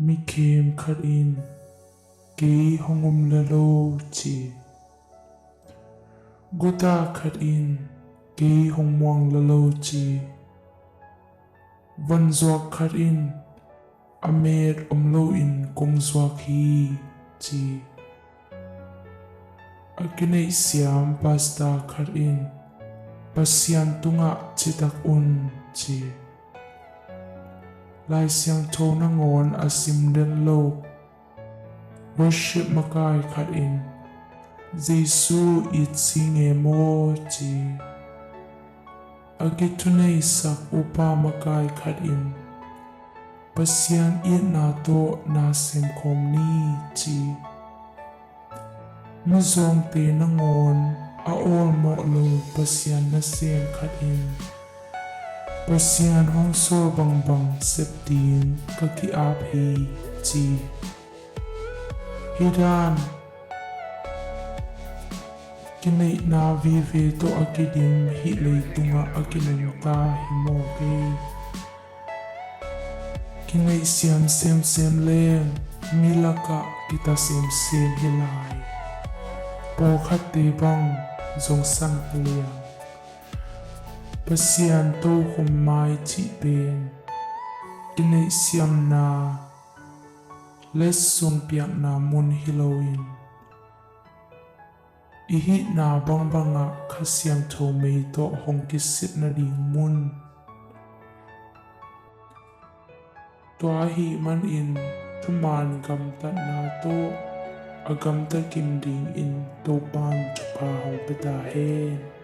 mi kem khat in ke hongum lalo chi guta khat in ke hongmuang lalo chi van zuak khat in amet omlo in kong zuak hi chi akinei siam pasta khat in pasian tunga chitak un chi lai siang thona ngon asim den lo worship makai khat in Jesu it singe mo chi agitunei sak upa makai khat in pasian it na to na sem khom ni chi mi zong te na ngon a ol mo lo pasian na sem khat in pasian hong so bang bang sep tin ka ki ap hi chi hidan kinai na vi ve to a kidim hi leitunga a kinai ta hi mo ke kinai siam sem leng milaka kita sem hilai po khat te bang zong sang liang pasian to khum mai chi pen kinai siam na les sung piak na mun hiloin ihi na bang banga khasiam tho mei to hong ki sit na ding mun Tawh hi man in thuman gam ta na to agam ta kim ding in to pan chapa hong peta hen